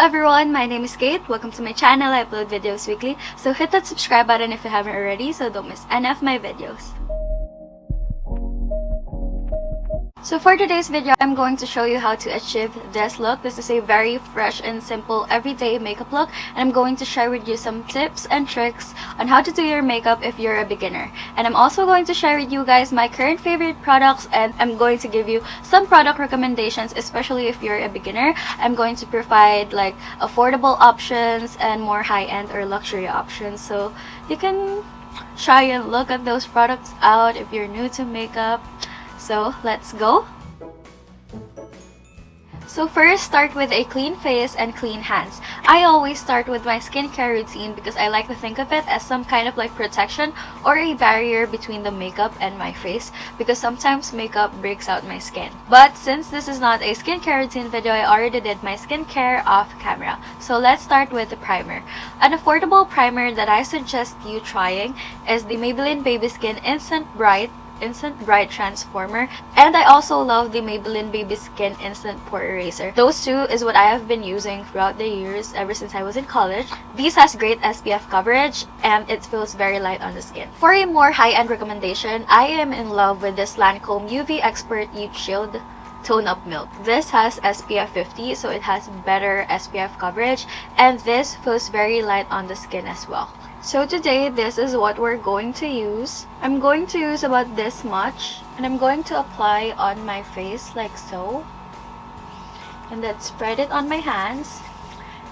everyone, my name is Kate. Welcome to my channel. I upload videos weekly, so hit that subscribe button if you haven't already so don't miss any of my videos. So for today's video, I'm going to show you how to achieve this look. This is a very fresh and simple everyday makeup look, and I'm going to share with you some tips and tricks on how to do your makeup if you're a beginner. And I'm also going to share with you guys my current favorite products, and I'm going to give you some product recommendations, especially if you're a beginner. I'm going to provide like affordable options and more high-end or luxury options, so you can try and look at those products out if you're new to makeup. So let's go. So first, start with a clean face and clean hands. I always start with my skincare routine because I like to think of it as some kind of like protection or a barrier between the makeup and my face, because sometimes makeup breaks out my skin. But since this is not a skincare routine video, I already did my skincare off camera. So let's start with the primer. An affordable primer that I suggest you trying is the Maybelline Baby Skin Instant Bright Transformer, and I also love the Maybelline Baby Skin Instant Pore Eraser. Those two is what I have been using throughout the years ever since I was in college. These has great SPF coverage and it feels very light on the skin. For a more high-end recommendation, I am in love with this Lancome UV Expert Youth Shield Tone Up Milk. This has SPF 50, so it has better SPF coverage, and this feels very light on the skin as well. So today, this is what we're going to use. I'm going to use about this much, and I'm going to apply on my face like so, and then spread it on my hands,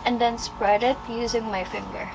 and then spread it using my finger.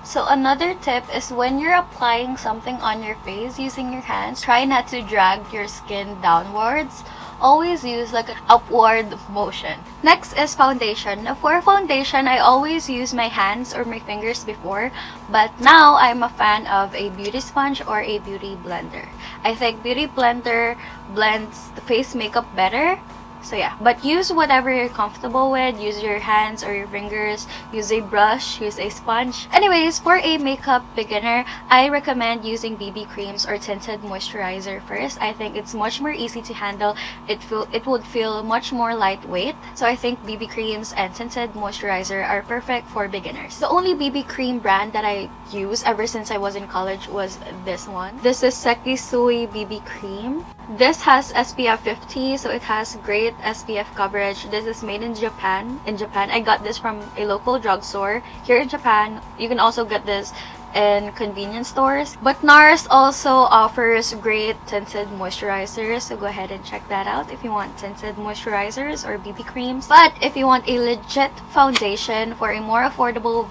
So another tip is when you're applying something on your face using your hands, try not to drag your skin downwards. Always use like an upward motion. Next is foundation. Now for foundation, I always use my hands or my fingers before, but now I'm a fan of a beauty sponge or a beauty blender. I think beauty blender blends the face makeup better. So yeah, but use whatever you're comfortable with. Use your hands or your fingers, use a brush, use a sponge. Anyways, for a makeup beginner, I recommend using BB creams or tinted moisturizer first. I think it's much more easy to handle. It would feel much more lightweight. So I think BB creams and tinted moisturizer are perfect for beginners. The only BB cream brand that I use ever since I was in college was this one. This is Sekisui BB cream. This has SPF 50, so it has great SPF coverage. This is made in Japan. I got this from a local drugstore here in Japan. You can also get this in convenience stores, but Nars also offers great tinted moisturizers, so go ahead and check that out if you want tinted moisturizers or BB creams. But if you want a legit foundation for a more affordable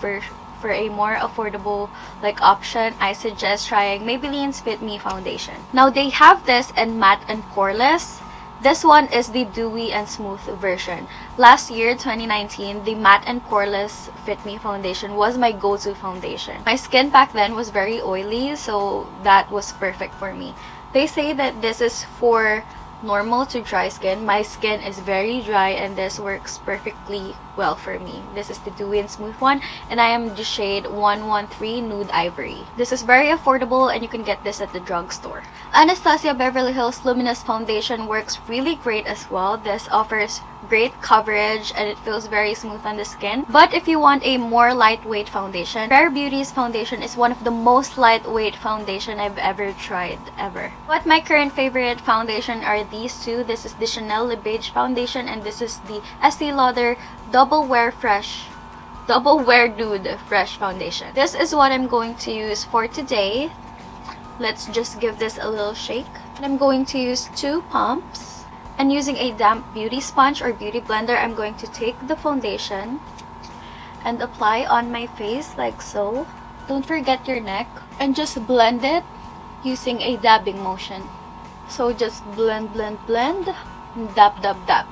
like option, I suggest trying Maybelline's Fit Me Foundation. Now they have this in matte and poreless. This one is the dewy and smooth version. Last year, 2019, the matte and poreless Fit Me Foundation was my go-to foundation. My skin back then was very oily, so that was perfect for me. They say that this is for normal to dry skin. My skin is very dry and this works perfectly well for me. This is the dewy and smooth one, and I am the shade 113 Nude Ivory. This is very affordable and you can get this at the drugstore. Anastasia Beverly Hills Luminous Foundation works really great as well. This offers great coverage and it feels very smooth on the skin. But if you want a more lightweight foundation, Rare Beauty's foundation is one of the most lightweight foundation I've ever tried ever. But my current favorite foundation are these two. This is the Chanel Le Beige foundation, and this is the Estee Lauder Double Wear Nude Fresh foundation. This is what I'm going to use for today. Let's just give this a little shake. And I'm going to use 2 pumps. And using a damp beauty sponge or beauty blender, I'm going to take the foundation and apply on my face like so. Don't forget your neck. And just blend it using a dabbing motion. So just blend, blend, blend. Dab, dab, dab.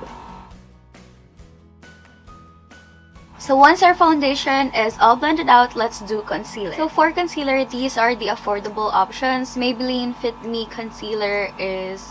So once our foundation is all blended out, let's do concealer. So for concealer, these are the affordable options. Maybelline Fit Me Concealer is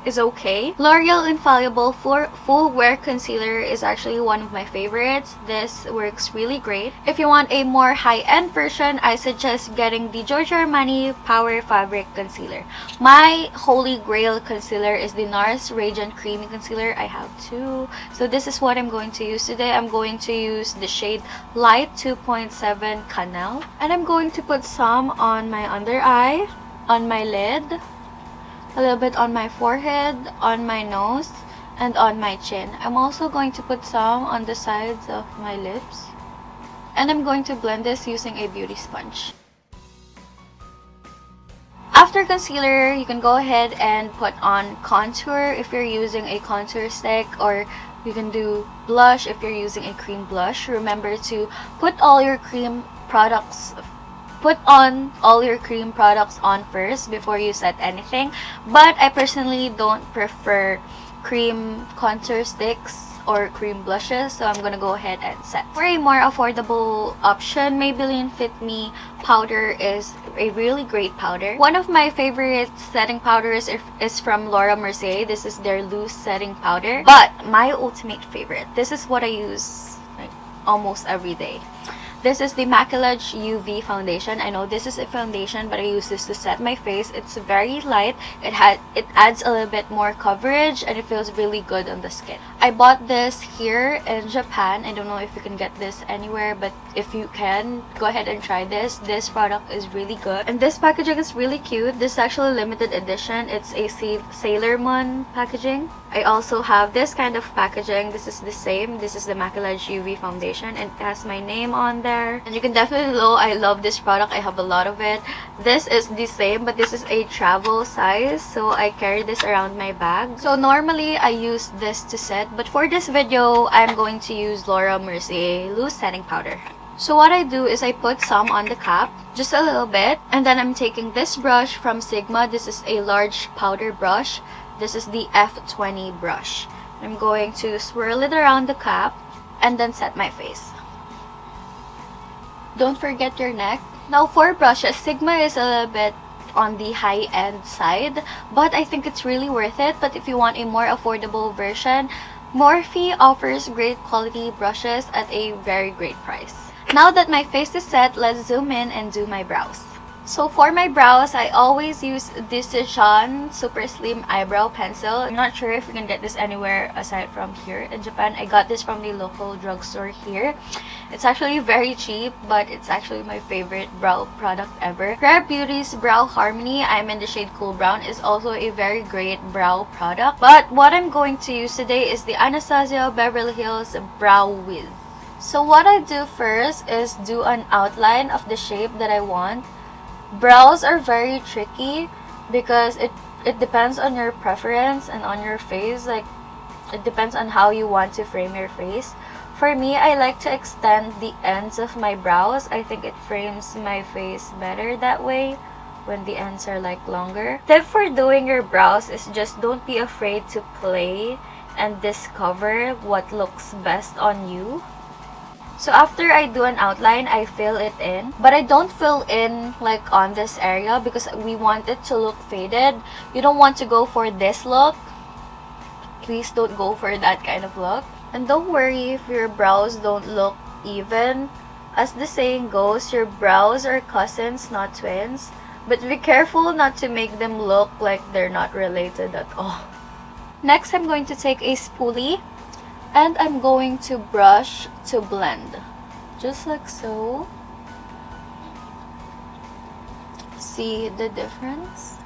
is okay. L'Oreal Infallible Full Wear Concealer is actually one of my favorites. This works really great. If you want a more high-end version, I suggest getting the Giorgio Armani Power Fabric Concealer. My holy grail concealer is the Nars Radiant Creamy Concealer. I have two. So this is what I'm going to use today. I'm going to use the shade Light 2.7 Canal. And I'm going to put some on my under eye, on my lid, a little bit on my forehead, on my nose, and on my chin. I'm also going to put some on the sides of my lips. And I'm going to blend this using a beauty sponge. After concealer, you can go ahead and put on contour if you're using a contour stick, or you can do blush if you're using a cream blush. Remember to put all your cream products on first before you set anything. But I personally don't prefer cream contour sticks or cream blushes, so I'm gonna go ahead and set. For a more affordable option, Maybelline Fit Me powder is a really great powder. One of my favorite setting powders is from Mercier. This is their loose setting powder. But my ultimate favorite, this is what I use like almost every day. This is the Maquillage UV Foundation. I know this is a foundation, but I use this to set my face. It's very light. It adds a little bit more coverage, and it feels really good on the skin. I bought this here in Japan. I don't know if you can get this anywhere, but if you can, go ahead and try this. This product is really good. And this packaging is really cute. This is actually limited edition. It's a Sailor Moon packaging. I also have this kind of packaging. This is the same. This is the Maquillage UV Foundation, and it has my name on there. And you can definitely know I love this product. I have a lot of it. This is the same, but this is a travel size, so I carry this around my bag. So normally I use this to set, but for this video, I'm going to use Laura Mercier loose setting powder. So what I do is I put some on the cap, just a little bit, and then I'm taking this brush from Sigma. This is a large powder brush. This is the F20 brush. I'm going to swirl it around the cap and then set my face. Don't forget your neck. Now for brushes, Sigma is a little bit on the high-end side, but I think it's really worth it. But if you want a more affordable version, Morphe offers great quality brushes at a very great price. Now that my face is set, let's zoom in and do my brows. So for my brows, I always use this Cezanne Super Slim Eyebrow Pencil. I'm not sure if you can get this anywhere aside from here in Japan. I got this from the local drugstore here. It's actually very cheap, but it's actually my favorite brow product ever. Rare Beauty's Brow Harmony, I'm in the shade Cool Brown, is also a very great brow product. But what I'm going to use today is the Anastasia Beverly Hills Brow Wiz. So what I do first is do an outline of the shape that I want. Brows are very tricky because it depends on your preference and on your face. Like, it depends on how you want to frame your face. For me, I like to extend the ends of my brows. I think it frames my face better that way when the ends are like longer. Tip for doing your brows is just don't be afraid to play and discover what looks best on you. So after I do an outline, I fill it in. But I don't fill in like on this area because we want it to look faded. You don't want to go for this look. Please don't go for that kind of look. And don't worry if your brows don't look even. As the saying goes, your brows are cousins, not twins. But be careful not to make them look like they're not related at all. Next, I'm going to take a spoolie. And I'm going to brush to blend. Just like so. See the difference?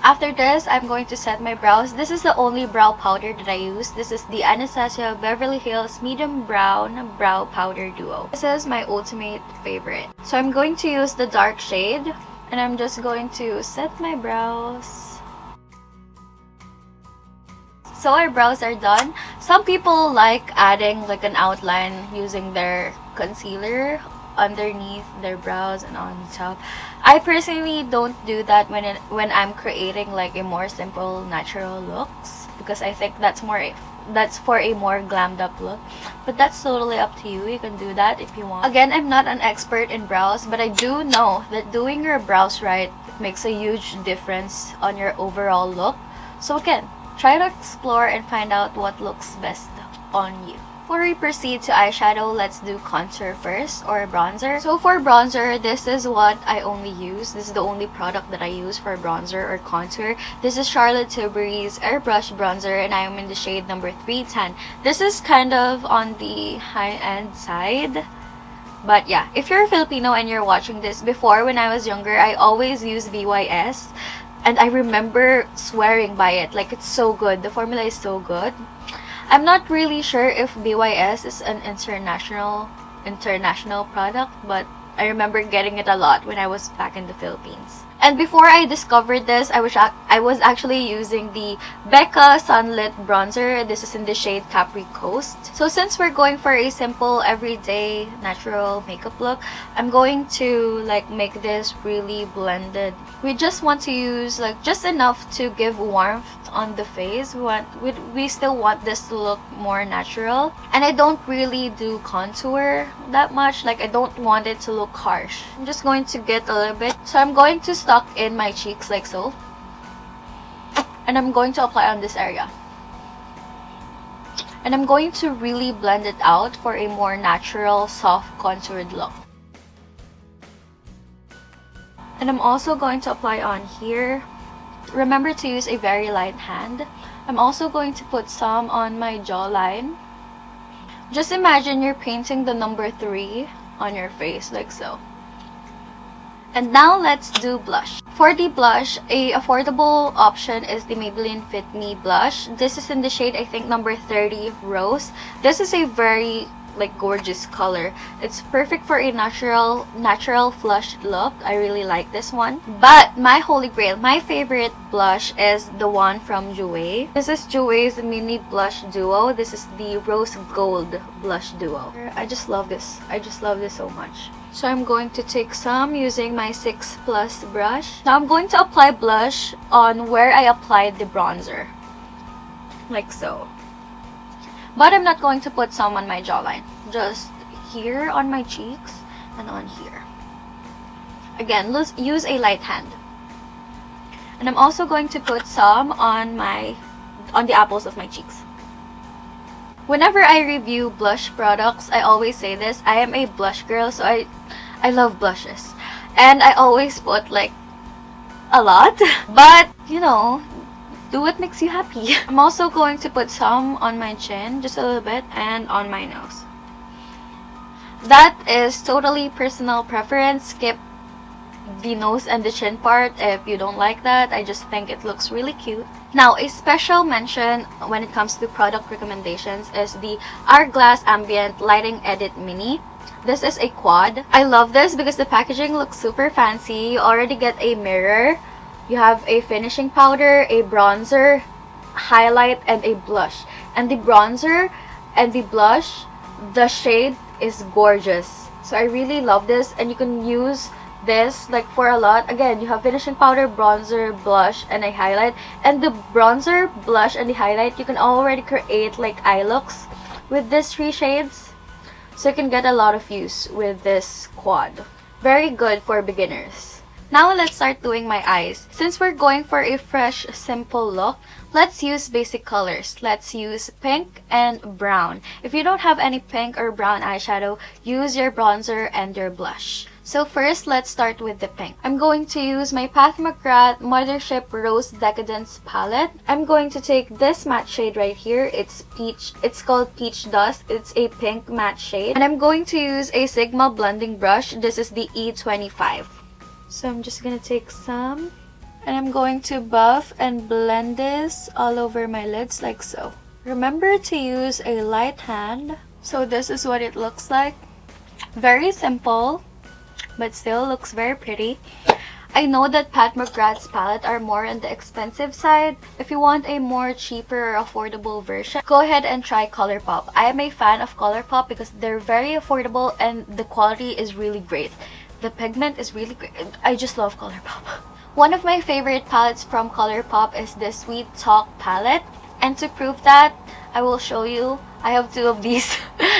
After this, I'm going to set my brows. This is the only brow powder that I use. This is the Anastasia Beverly Hills Medium Brown Brow Powder Duo. This is my ultimate favorite. So I'm going to use the dark shade. And I'm just going to set my brows. So our brows are done. Some people like adding like an outline using their concealer underneath their brows and on top. I personally don't do that when I'm creating like a more simple natural looks, because I think that's for a more glammed up look. But that's totally up to you. You can do that if you want. Again, I'm not an expert in brows, but I do know that doing your brows right makes a huge difference on your overall look. So again, try to explore and find out what looks best on you. Before we proceed to eyeshadow, let's do contour first, or bronzer. So for bronzer, this is what I only use. This is the only product that I use for bronzer or contour. This is Charlotte Tilbury's Airbrush Bronzer, and I am in the shade number 310. This is kind of on the high-end side. But yeah, if you're a Filipino and you're watching this, before when I was younger, I always used BYS. And I remember swearing by it. Like, it's so good. The formula is so good. I'm not really sure if BYS is an international product, but I remember getting it a lot when I was back in the Philippines. And before I discovered this, I was actually using the Becca Sunlit bronzer. This is in the shade Capricoast. So since we're going for a simple, everyday, natural makeup look, I'm going to like make this really blended. We just want to use like just enough to give warmth on the face. We still want this to look more natural. And I don't really do contour that much. Like, I don't want it to look harsh. I'm just going to get a little bit. So I'm going to stuck in my cheeks like so. And I'm going to apply on this area. And I'm going to really blend it out for a more natural, soft, contoured look. And I'm also going to apply on here. Remember to use a very light hand. I'm also going to put some on my jawline. Just imagine you're painting the number 3 on your face like so. And now let's do blush. For the blush, a affordable option is the Maybelline Fit Me Blush. This is in the shade, I think, number 30 Rose. This is a very like gorgeous color. It's perfect for a natural flushed look. I really like this one. But my holy grail, my favorite blush is the one from Jouer. This is Jouer's mini blush duo. This is the rose gold blush duo. I just love this. I just love this so much. So I'm going to take some using my 6 Plus brush. Now I'm going to apply blush on where I applied the bronzer. Like so. But I'm not going to put some on my jawline. Just here on my cheeks and on here. Again, use a light hand. And I'm also going to put some on the apples of my cheeks. Whenever I review blush products, I always say this. I am a blush girl, so I love blushes. And I always put like a lot. But, you know, do what makes you happy. I'm also going to put some on my chin, just a little bit, and on my nose. That is totally personal preference. Skip the nose and the chin part if you don't like that. I just think it looks really cute. Now, a special mention when it comes to product recommendations is the Hourglass Ambient Lighting Edit Mini. This is a quad. I love this because the packaging looks super fancy. You already get a mirror. You have a finishing powder, a bronzer, highlight, and a blush. And the bronzer and the blush, the shade is gorgeous. So I really love this, and you can use this like for a lot. Again, you have finishing powder, bronzer, blush, and a highlight. And the bronzer, blush, and the highlight, you can already create like eye looks with these 3 shades. So you can get a lot of use with this quad. Very good for beginners. Now let's start doing my eyes. Since we're going for a fresh, simple look, let's use basic colors. Let's use pink and brown. If you don't have any pink or brown eyeshadow, use your bronzer and your blush. So first, let's start with the pink. I'm going to use my Mcgrath Mothership Rose Decadence palette. I'm going to take this matte shade right here. It's peach. It's called Peach Dust. It's a pink matte shade. And I'm going to use a Sigma blending brush. This is the E25. So I'm just gonna take some, and I'm going to buff and blend this all over my lids like so. Remember to use a light hand. So this is what it looks like. Very simple, but still looks very pretty. I know that Pat McGrath's palette are more on the expensive side. If you want a more cheaper or affordable version, go ahead and try ColourPop. I am a fan of ColourPop because they're very affordable and the quality is really great. The pigment is really great. I just love ColourPop. One of my favorite palettes from ColourPop is the Sweet Talk palette. And to prove that, I will show you. I have 2 of these.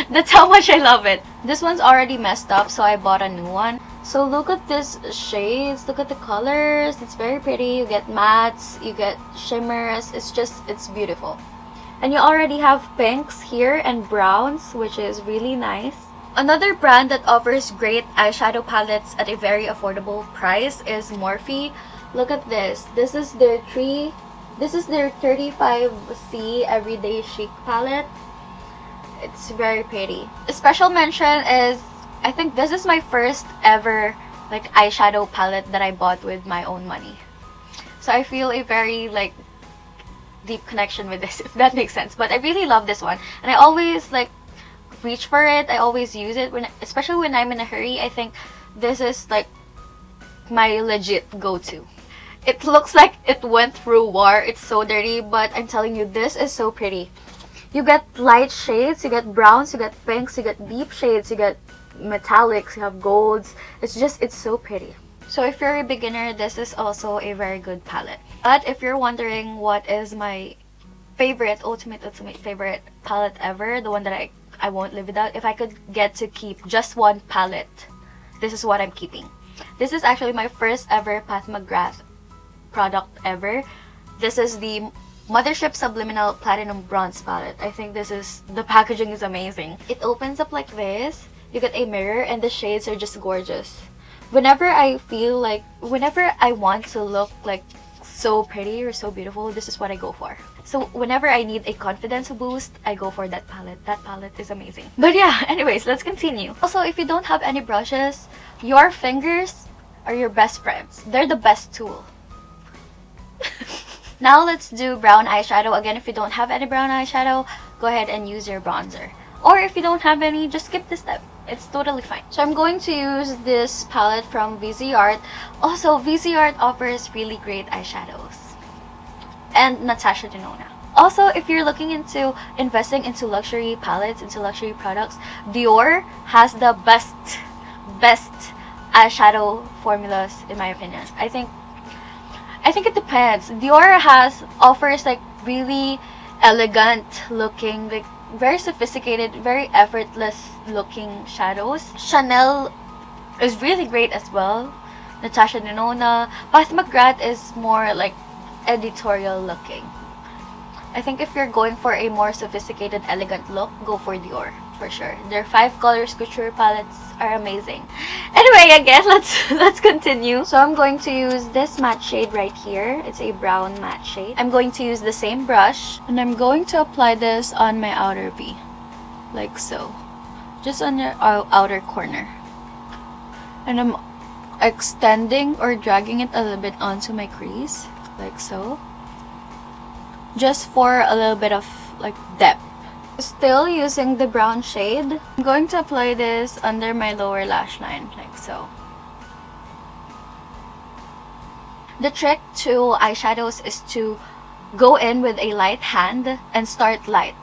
That's how much I love it. This one's already messed up, so I bought a new one. So look at these shades, look at the colors, it's very pretty. You get mattes, you get shimmers, it's beautiful. And you already have pinks here and browns, which is really nice. Another brand that offers great eyeshadow palettes at a very affordable price is Morphe. Look at this. This is their 35C Everyday Chic palette. It's very pretty. A special mention is, I think this is my first ever like eyeshadow palette that I bought with my own money. So I feel a very like deep connection with this, if that makes sense. But I really love this one, and I always like reach for it. I always use it especially when I'm in a hurry. I think this is like my legit go-to. It looks like it went through war. It's so dirty, but I'm telling you, this is so pretty. You get light shades, you get browns, you get pinks, you get deep shades, you get metallics, you have golds. It's so pretty. So if you're a beginner, this is also a very good palette. But if you're wondering what is my favorite, ultimate favorite palette ever, the one that I won't live without, if I could get to keep just one palette, this is what I'm keeping. This is actually my first ever Pat McGrath product ever. This is the Mothership Subliminal Platinum Bronze palette. I think the packaging is amazing. It opens up like this. You get a mirror and the shades are just gorgeous. Whenever I want to look like so pretty or so beautiful, this is what I go for. So whenever I need a confidence boost, I go for that palette. That palette is amazing. But yeah, anyways, let's continue. Also, if you don't have any brushes, your fingers are your best friends. They're the best tool. Now let's do brown eyeshadow. Again, if you don't have any brown eyeshadow, go ahead and use your bronzer. Or if you don't have any, just skip this step. It's totally fine. So I'm going to use this palette from VZ Art. Also, VZ Art offers really great eyeshadows. And Natasha Denona. Also, if you're looking into investing into luxury palettes, into luxury products, Dior has the best eyeshadow formulas in my opinion. I think it depends. Dior offers like really elegant looking, like very sophisticated, very effortless looking shadows. Chanel is really great as well. Natasha Denona. But Mcgrath is more like editorial looking. I think if you're going for a more sophisticated, elegant look, go for Dior for sure. Their 5-color couture palettes are amazing. Anyway, again, let's continue. So I'm going to use this matte shade right here. It's a brown matte shade. I'm going to use the same brush, and I'm going to apply this on my outer V, like so, just on your outer corner. And I'm extending or dragging it a little bit onto my crease, like so, just for a little bit of like depth. Still using the brown shade, I'm going to apply this under my lower lash line, like so. The trick to eyeshadows is to go in with a light hand and start light.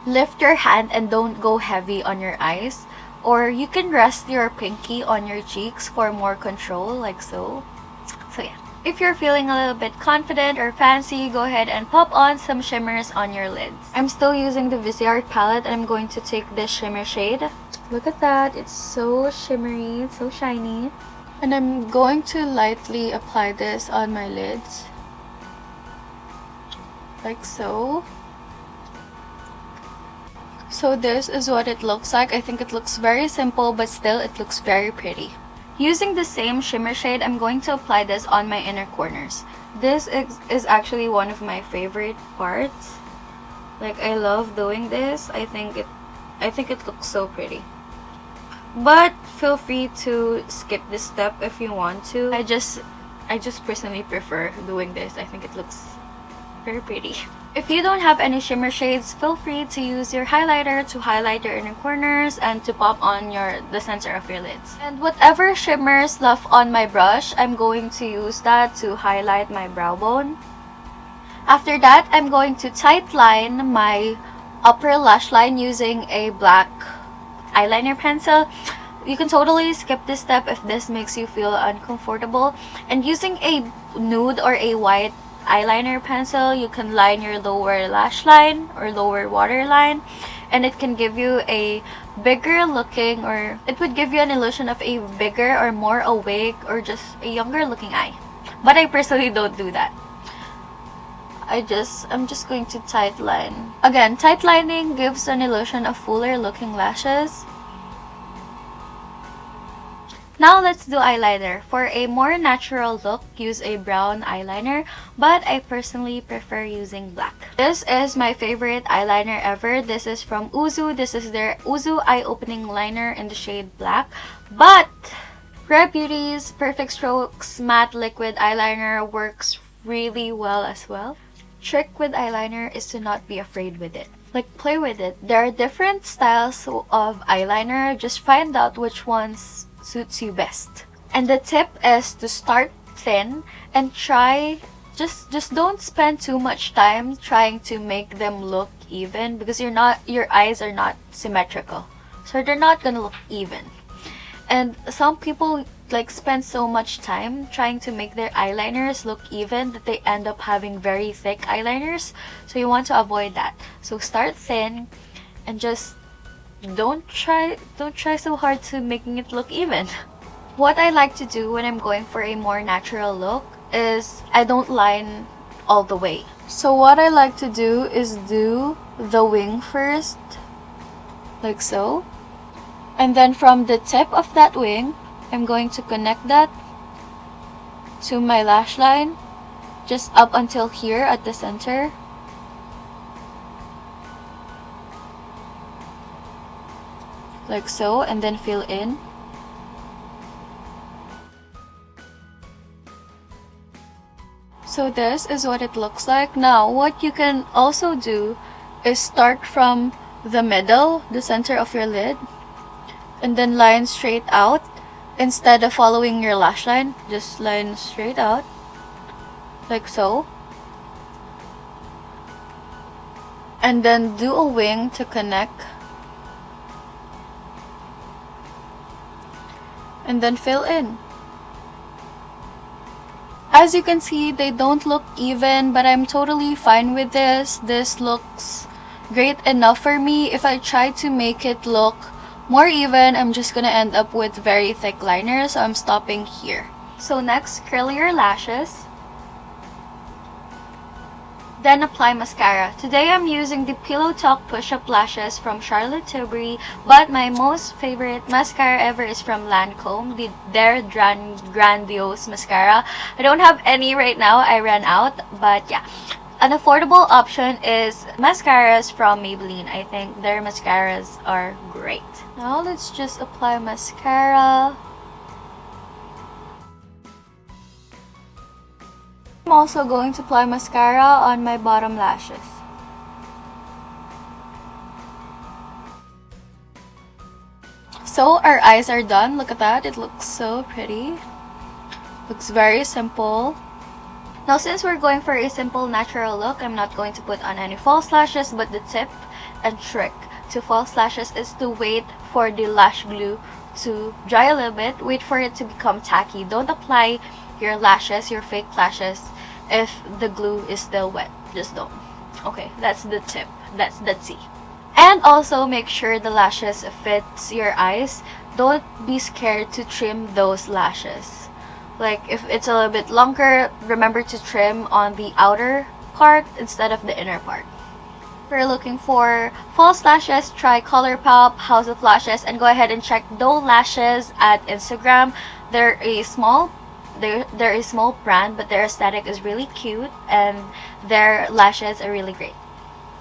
Lift your hand and don't go heavy on your eyes, or you can rest your pinky on your cheeks for more control, like so. So yeah. If you're feeling a little bit confident or fancy, go ahead and pop on some shimmers on your lids. I'm still using the VZ Art palette, and I'm going to take this shimmer shade. Look at that, it's so shimmery, it's so shiny. And I'm going to lightly apply this on my lids, like so. So this is what it looks like. I think it looks very simple, but still it looks very pretty. Using the same shimmer shade, I'm going to apply this on my inner corners. This is actually one of my favorite parts. Like, I love doing this. I think it looks so pretty. But feel free to skip this step if you want to. I just personally prefer doing this. I think it looks very pretty. If you don't have any shimmer shades, feel free to use your highlighter to highlight your inner corners and to pop on the center of your lids. And whatever shimmers left on my brush, I'm going to use that to highlight my brow bone. After that, I'm going to tight line my upper lash line using a black eyeliner pencil. You can totally skip this step if this makes you feel uncomfortable. And using a nude or a white eyeliner pencil, you can line your lower lash line or lower waterline, and it can give you a bigger looking, or it would give you an illusion of a bigger or more awake or just a younger looking eye. But I personally don't do that. I'm just going to tight line. Again, tight lining gives an illusion of fuller looking lashes. Now let's do eyeliner. For a more natural look, use a brown eyeliner, but I personally prefer using black. This is my favorite eyeliner ever. This is from Uzu. This is their Uzu Eye Opening Liner in the shade black. But Rare Beauty's Perfect Strokes Matte Liquid Eyeliner works really well as well. Trick with eyeliner is to not be afraid with it. Like, play with it. There are different styles of eyeliner. Just find out which ones suits you best. And the tip is to start thin and try, just don't spend too much time trying to make them look even, because your eyes are not symmetrical, so they're not gonna look even. And some people like spend so much time trying to make their eyeliners look even that they end up having very thick eyeliners, so you want to avoid that. So start thin and just don't try so hard to making it look even. What I like to do when I'm going for a more natural look is I don't line all the way. So what I like to do is do the wing first, like so. And then from the tip of that wing, I'm going to connect that to my lash line, just up until here at the center. Like so, and then fill in. So this is what it looks like. Now, what you can also do is start from the middle, the center of your lid, and then line straight out. Instead of following your lash line, just line straight out, like so. And then do a wing to connect. And then fill in. As you can see, they don't look even, but I'm totally fine with this. This looks great enough for me. If I try to make it look more even, I'm just gonna end up with very thick liners, so I'm stopping here. So next, curl your lashes. Then apply mascara. Today I'm using the Pillow Talk Push-Up Lashes from Charlotte Tilbury, but my most favorite mascara ever is from Lancome, their Grandiose Mascara. I don't have any right now, I ran out, but yeah. An affordable option is mascaras from Maybelline. I think their mascaras are great. Now let's just apply mascara. I'm also going to apply mascara on my bottom lashes. So our eyes are done. Look at that. It looks so pretty. Looks very simple. Now since we're going for a simple natural look, I'm not going to put on any false lashes, but the tip and trick to false lashes is to wait for the lash glue to dry a little bit. Wait for it to become tacky. Don't apply your lashes, your fake lashes, if the glue is still wet. Just don't. Okay, that's the tip. That's the tea. And also make sure the lashes fits your eyes. Don't be scared to trim those lashes. Like if it's a little bit longer, remember to trim on the outer part instead of the inner part. If you're looking for false lashes, try ColourPop, House of Lashes, and go ahead and check Doe Lashes at Instagram. They're a small brand, but their aesthetic is really cute and their lashes are really great.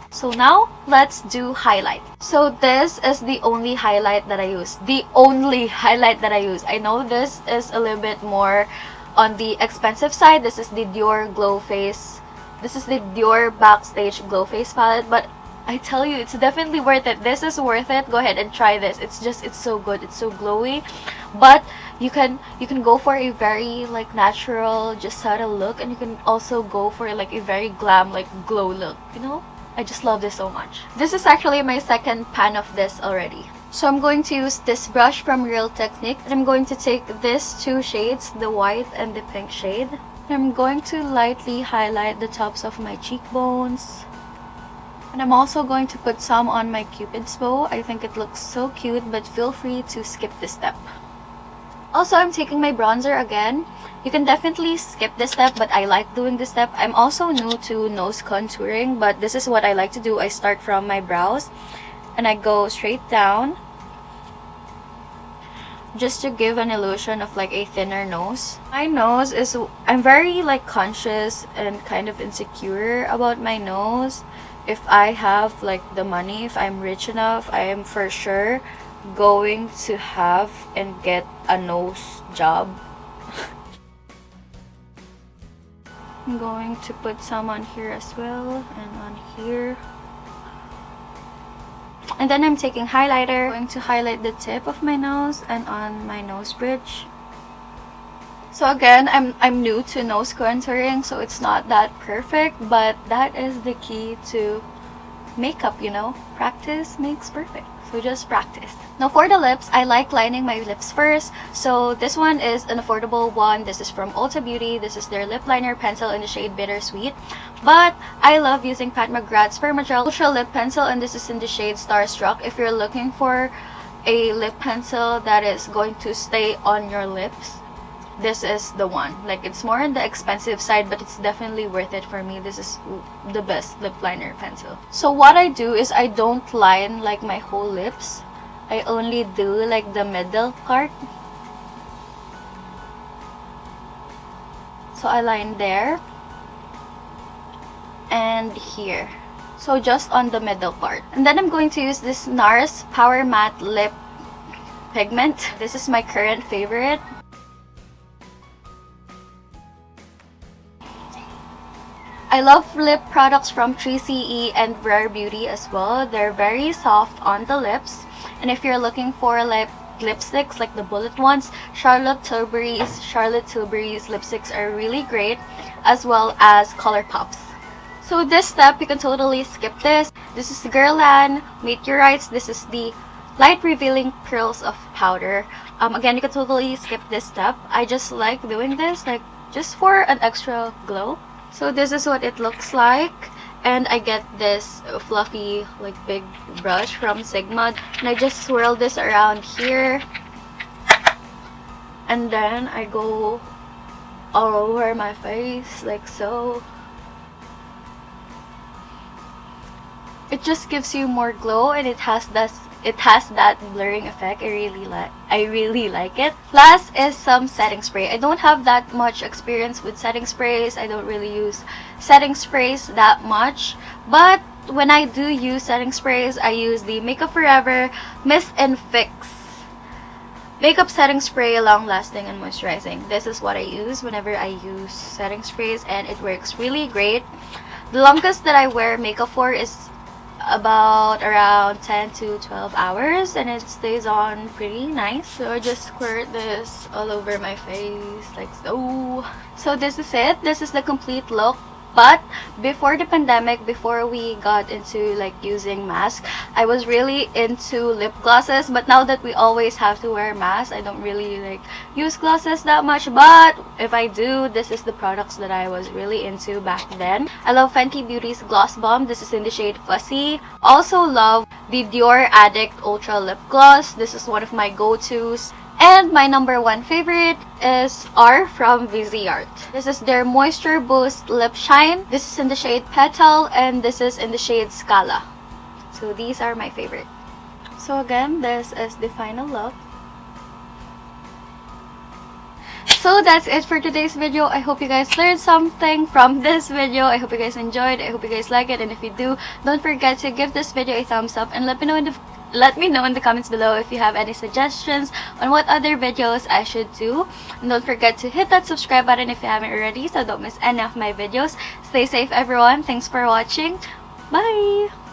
So now let's do highlight. So this is the only highlight that I use. The only highlight that I use. I know this is a little bit more on the expensive side. This is the Dior Glow Face. This is the Dior Backstage Glow Face palette, but I tell you, it's definitely worth it. This is worth it. Go ahead and try this. It's so good. It's so glowy. But you can go for a very like natural, just subtle look, and you can also go for like a very glam, like glow look, you know? I just love this so much. This is actually my second pan of this already. So I'm going to use this brush from Real Technique, and I'm going to take these two shades, the white and the pink shade. I'm going to lightly highlight the tops of my cheekbones. And I'm also going to put some on my Cupid's bow. I think it looks so cute, but feel free to skip this step. Also, I'm taking my bronzer again. You can definitely skip this step, but I like doing this step. I'm also new to nose contouring, but this is what I like to do. I start from my brows and I go straight down, just to give an illusion of like a thinner nose. My nose is, I'm very like conscious and kind of insecure about my nose. If I have like the money, if I'm rich enough, I am for sure going to have and get a nose job. I'm going to put some on here as well and on here. And then I'm taking highlighter, going to highlight the tip of my nose and on my nose bridge. So again, I'm new to nose contouring, so it's not that perfect, but that is the key to makeup, you know. Practice makes perfect. So just practice. Now for the lips, I like lining my lips first. So this one is an affordable one. This is from Ulta Beauty. This is their lip liner pencil in the shade Bittersweet. But I love using Pat McGrath's Permagel Ultra Lip Pencil, and this is in the shade Starstruck. If you're looking for a lip pencil that is going to stay on your lips, this is the one. Like, it's more on the expensive side, but it's definitely worth it for me. This is the best lip liner pencil. So what I do is I don't line like my whole lips. I only do like the middle part. So I line there and here. So just on the middle part. And then I'm going to use this Nars Power Matte Lip Pigment. This is my current favorite. I love lip products from 3CE and Rare Beauty as well. They're very soft on the lips. And if you're looking for like lipsticks, like the bullet ones, Charlotte Tilbury's lipsticks are really great, as well as Colourpops. So this step, you can totally skip this. This is Guerlain Meteorites. This is the Light Revealing Pearls of Powder. Again, you can totally skip this step. I just like doing this, like just for an extra glow. So this is what it looks like, and I get this fluffy like big brush from Sigma, and I just swirl this around here, and then I go all over my face like so. It just gives you more glow, and it has that blurring effect. I really like it. Last is some setting spray. I don't have that much experience with setting sprays. I don't really use setting sprays that much, but when I do use setting sprays, I use the Makeup Forever Mist and Fix makeup setting spray, long lasting and moisturizing. This is what I use whenever I use setting sprays, and it works really great. The longest that I wear makeup for is about around 10 to 12 hours, and it stays on pretty nice. So I just squirt this all over my face like so. So this is it. This is the complete look. But before the pandemic, before we got into like using masks, I was really into lip glosses. But now that we always have to wear masks, I don't really like use glosses that much. But if I do, this is the products that I was really into back then. I love Fenty Beauty's Gloss Bomb. This is in the shade Fussy. Also love the Dior Addict Ultra Lip Gloss. This is one of my go-tos. And my number one favorite is R from Viseart. This is their Moisture Boost Lip Shine. This is in the shade Petal, and this is in the shade Scala. So these are my favorite. So again, this is the final look. So that's it for today's video. I hope you guys learned something from this video. I hope you guys enjoyed. I hope you guys like it. And if you do, don't forget to give this video a thumbs up and let me know in the comments below if you have any suggestions on what other videos I should do. And don't forget to hit that subscribe button if you haven't already, so don't miss any of my videos. Stay safe everyone. Thanks for watching. Bye!